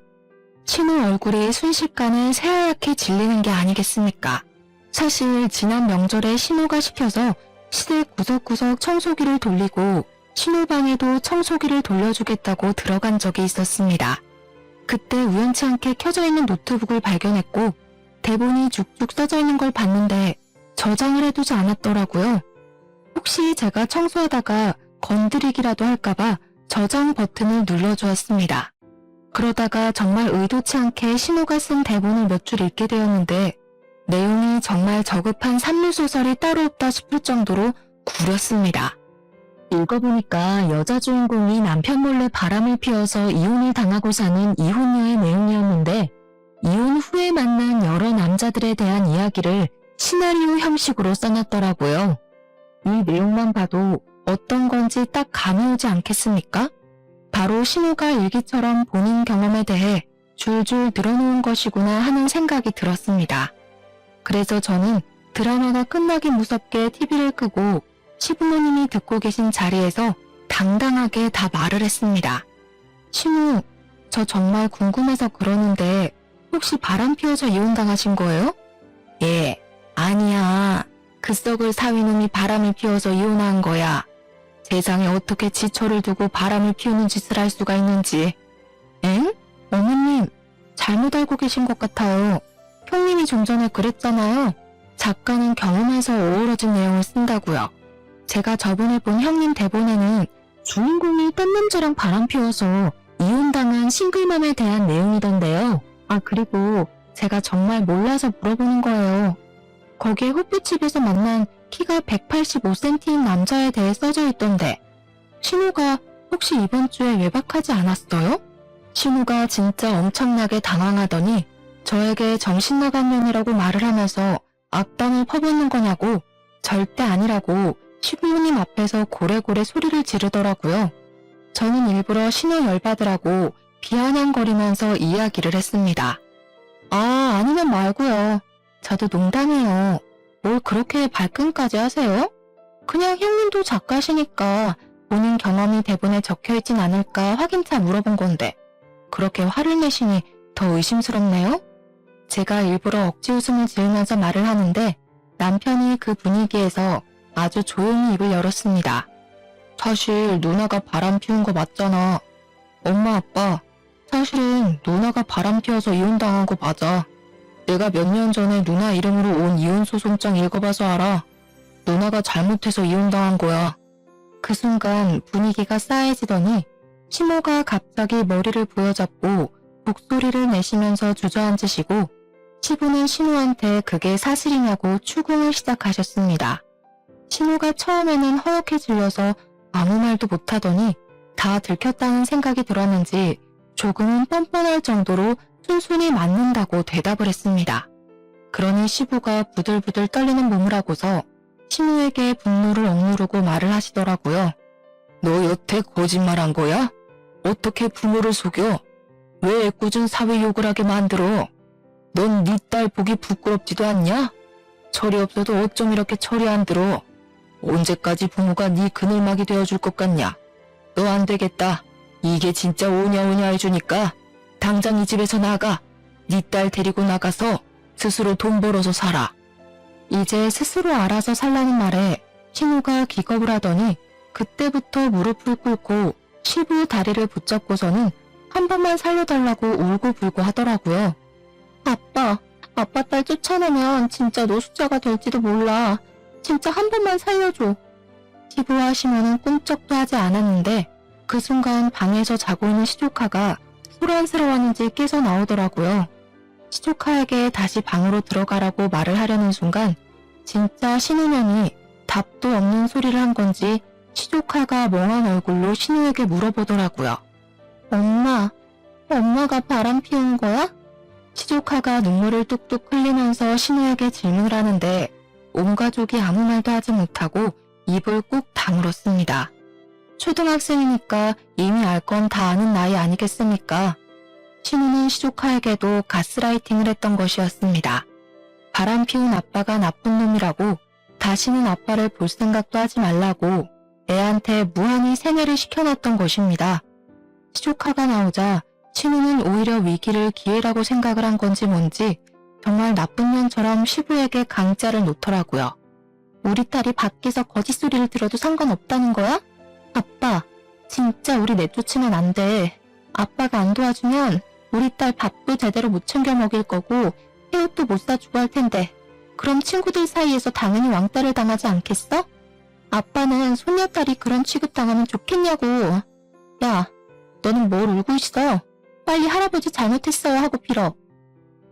신우 얼굴이 순식간에 새하얗게 질리는 게 아니겠습니까? 사실 지난 명절에 신우가 시켜서 시댁 구석구석 청소기를 돌리고 신우 방에도 청소기를 돌려주겠다고 들어간 적이 있었습니다. 그때 우연치 않게 켜져 있는 노트북을 발견했고 대본이 쭉쭉 써져 있는 걸 봤는데 저장을 해두지 않았더라고요. 혹시 제가 청소하다가 건드리기라도 할까봐 저장 버튼을 눌러주었습니다. 그러다가 정말 의도치 않게 신우가 쓴 대본을 몇 줄 읽게 되었는데 내용이 정말 저급한 산류소설이 따로 없다 싶을 정도로 구렸습니다. 읽어보니까 여자 주인공이 남편 몰래 바람을 피워서 이혼을 당하고 사는 이혼녀의 내용이었는데 이혼 후에 만난 여러 남자들에 대한 이야기를 시나리오 형식으로 써놨더라고요. 이 내용만 봐도 어떤 건지 딱 감이 오지 않겠습니까? 바로 신우가 일기처럼 본인 경험에 대해 줄줄 늘어놓은 것이구나 하는 생각이 들었습니다. 그래서 저는 드라마가 끝나기 무섭게 TV를 끄고 시부모님이 듣고 계신 자리에서 당당하게 다 말을 했습니다. 신우, 저 정말 궁금해서 그러는데 혹시 바람 피워서 이혼당하신 거예요? 예, 아니야. 그 썩을 사위놈이 바람을 피워서 이혼한 거야. 세상에 어떻게 지초를 두고 바람을 피우는 짓을 할 수가 있는지. 엥? 어머님, 잘못 알고 계신 것 같아요. 형님이 좀 전에 그랬잖아요. 작가는 경험에서 어우러진 내용을 쓴다고요. 제가 저번에 본 형님 대본에는 주인공이 딴 남자랑 바람 피워서 이혼당한 싱글맘에 대한 내용이던데요. 아, 그리고 제가 정말 몰라서 물어보는 거예요. 거기에 호프집에서 만난 키가 185cm인 남자에 대해 써져 있던데 신우가 혹시 이번 주에 외박하지 않았어요? 신우가 진짜 엄청나게 당황하더니 저에게 정신나간 년이라고 말을 하면서 악담을 퍼붓는 거냐고 절대 아니라고 시부모님 앞에서 고래고래 소리를 지르더라고요. 저는 일부러 신우 열받으라고 비아냥거리면서 이야기를 했습니다. 아, 아니면 말고요. 저도 농담이에요. 뭘 그렇게 발끈까지 하세요? 그냥 형님도 작가시니까 본인 경험이 대본에 적혀있진 않을까 확인차 물어본 건데 그렇게 화를 내시니 더 의심스럽네요? 제가 일부러 억지 웃음을 지으면서 말을 하는데 남편이 그 분위기에서 아주 조용히 입을 열었습니다. 사실 누나가 바람 피운 거 맞잖아. 엄마 아빠, 사실은 누나가 바람 피워서 이혼당한 거 맞아. 내가 몇 년 전에 누나 이름으로 온 이혼소송장 읽어봐서 알아. 누나가 잘못해서 이혼당한 거야. 그 순간 분위기가 싸해지더니 시모가 갑자기 머리를 부여잡고 목소리를 내시면서 주저앉으시고 시부는 신우한테 그게 사실이냐고 추궁을 시작하셨습니다. 신우가 처음에는 허옇게 질려서 아무 말도 못하더니 다 들켰다는 생각이 들었는지 조금은 뻔뻔할 정도로 순순히 맞는다고 대답을 했습니다. 그러니 시부가 부들부들 떨리는 몸을 하고서 신우에게 분노를 억누르고 말을 하시더라고요. 너 여태 거짓말한 거야? 어떻게 부모를 속여? 왜 애꿎은 사회 욕을 하게 만들어? 넌 네 딸 보기 부끄럽지도 않냐? 철이 없어도 어쩜 이렇게 철이 안 들어? 언제까지 부모가 네 그늘막이 되어줄 것 같냐? 너 안 되겠다. 이게 진짜 오냐오냐 해주니까 당장 이 집에서 나가. 네 딸 데리고 나가서 스스로 돈 벌어서 살아. 이제 스스로 알아서 살라는 말에 신우가 기겁을 하더니 그때부터 무릎을 꿇고 시부 다리를 붙잡고서는 한 번만 살려달라고 울고불고 하더라고요. 아빠 딸 쫓아내면 진짜 노숙자가 될지도 몰라. 진짜 한 번만 살려줘. 시부와 시모는 꿈쩍도 하지 않았는데 그 순간 방에서 자고 있는 시조카가 소란스러웠는지 깨서 나오더라고요. 시조카에게 다시 방으로 들어가라고 말을 하려는 순간 진짜 신우년이 답도 없는 소리를 한 건지 시조카가 멍한 얼굴로 신우에게 물어보더라고요. 엄마가 바람 피운 거야? 시조카가 눈물을 뚝뚝 흘리면서 신우에게 질문을 하는데 온 가족이 아무 말도 하지 못하고 입을 꾹 다물었습니다. 초등학생이니까 이미 알 건 다 아는 나이 아니겠습니까? 신우는 시조카에게도 가스라이팅을 했던 것이었습니다. 바람 피운 아빠가 나쁜 놈이라고 다시는 아빠를 볼 생각도 하지 말라고 애한테 무한히 세뇌를 시켜놨던 것입니다. 시조카가 나오자 신우는 오히려 위기를 기회라고 생각을 한 건지 뭔지 정말 나쁜 년처럼 시부에게 강짜를 놓더라고요. 우리 딸이 밖에서 거짓소리를 들어도 상관없다는 거야? 아빠, 진짜 우리 내쫓으면 안 돼. 아빠가 안 도와주면 우리 딸 밥도 제대로 못 챙겨 먹일 거고 새 옷도 못 사주고 할 텐데 그럼 친구들 사이에서 당연히 왕따를 당하지 않겠어? 아빠는 손녀딸이 그런 취급당하면 좋겠냐고. 야, 너는 뭘 울고 있어? 빨리 할아버지 잘못했어요 하고 빌어.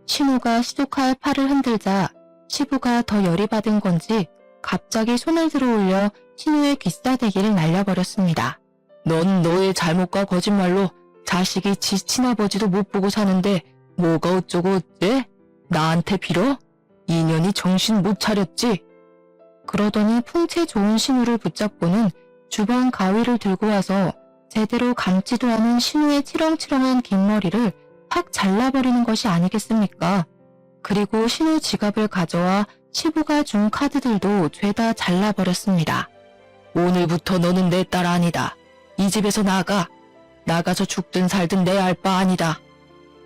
신우가 시조카의 팔을 흔들자 시부가 더 열이 받은 건지 갑자기 손을 들어 올려 신우의 귀싸대기를 날려버렸습니다. 넌 너의 잘못과 거짓말로 자식이 지 친아버지도 못 보고 사는데 뭐가 어쩌고 어째? 나한테 빌어? 인연이 정신 못 차렸지? 그러더니 풍채 좋은 신우를 붙잡고는 주방 가위를 들고 와서 제대로 감지도 않은 신우의 치렁치렁한 긴 머리를 확 잘라버리는 것이 아니겠습니까? 그리고 신우 지갑을 가져와 시부가 준 카드들도 죄다 잘라버렸습니다. 오늘부터 너는 내 딸 아니다. 이 집에서 나가. 나가서 죽든 살든 내 알 바 아니다.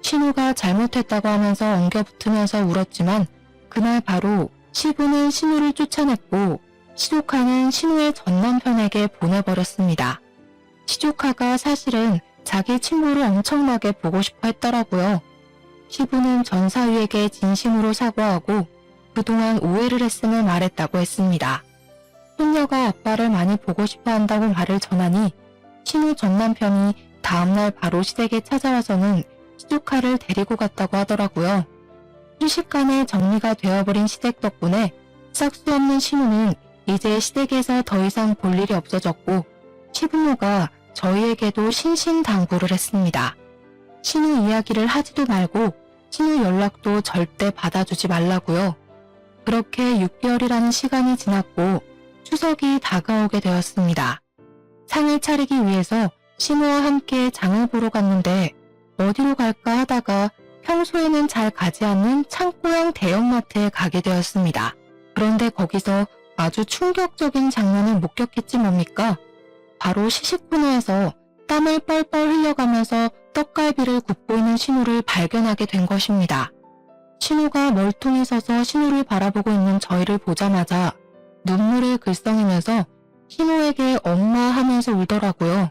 신우가 잘못했다고 하면서 엉겨붙으면서 울었지만 그날 바로 시부는 신우를 쫓아냈고 시조카는 신우의 전남편에게 보내버렸습니다. 시조카가 사실은 자기 친구를 엄청나게 보고 싶어 했더라고요. 시부는 전사위에게 진심으로 사과하고 그동안 오해를 했음을 말했다고 했습니다. 손녀가 아빠를 많이 보고 싶어 한다고 말을 전하니 신우 전남편이 다음날 바로 시댁에 찾아와서는 시조카를 데리고 갔다고 하더라고요. 순식간에 정리가 되어버린 시댁 덕분에 싹수 없는 신우는 이제 시댁에서 더 이상 볼 일이 없어졌고 시부모가 저희에게도 신신당부를 했습니다. 신우 이야기를 하지도 말고 신우 연락도 절대 받아주지 말라고요. 그렇게 6개월이라는 시간이 지났고 추석이 다가오게 되었습니다. 상을 차리기 위해서 신우와 함께 장을 보러 갔는데 어디로 갈까 하다가 평소에는 잘 가지 않는 창고형 대형마트에 가게 되었습니다. 그런데 거기서 아주 충격적인 장면을 목격했지 뭡니까? 바로 시식 코너에서 땀을 뻘뻘 흘려가면서 떡갈비를 굽고 있는 신우를 발견하게 된 것입니다. 신우가 멀뚱히 서서 신우를 바라보고 있는 저희를 보자마자 눈물을 글썽이면서 신우에게 엄마 하면서 울더라고요.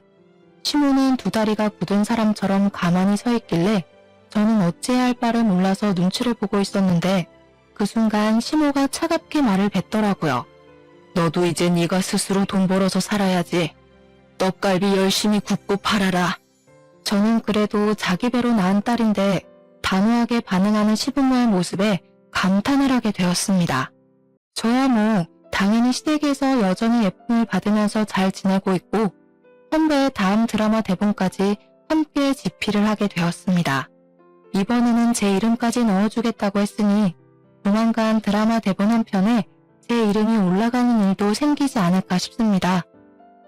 신우는 두 다리가 굳은 사람처럼 가만히 서 있길래 저는 어찌해야 할 바를 몰라서 눈치를 보고 있었는데 그 순간 신우가 차갑게 말을 뱉더라고요. 너도 이제 네가 스스로 돈 벌어서 살아야지. 떡갈비 열심히 굽고 팔아라. 저는 그래도 자기 배로 낳은 딸인데 단호하게 반응하는 시부모의 모습에 감탄을 하게 되었습니다. 저야 뭐 당연히 시댁에서 여전히 예쁨을 받으면서 잘 지내고 있고 선배의 다음 드라마 대본까지 함께 집필을 하게 되었습니다. 이번에는 제 이름까지 넣어주겠다고 했으니 조만간 드라마 대본 한 편에 제 이름이 올라가는 일도 생기지 않을까 싶습니다.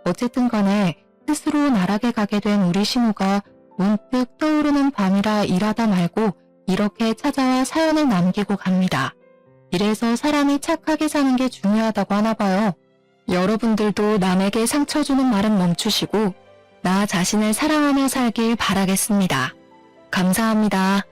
어쨌든 간에 스스로 나락에 가게 된 우리 신우가 문득 떠오르는 밤이라 일하다 말고 이렇게 찾아와 사연을 남기고 갑니다. 이래서 사람이 착하게 사는 게 중요하다고 하나 봐요. 여러분들도 남에게 상처 주는 말은 멈추시고 나 자신을 사랑하며 살길 바라겠습니다. 감사합니다.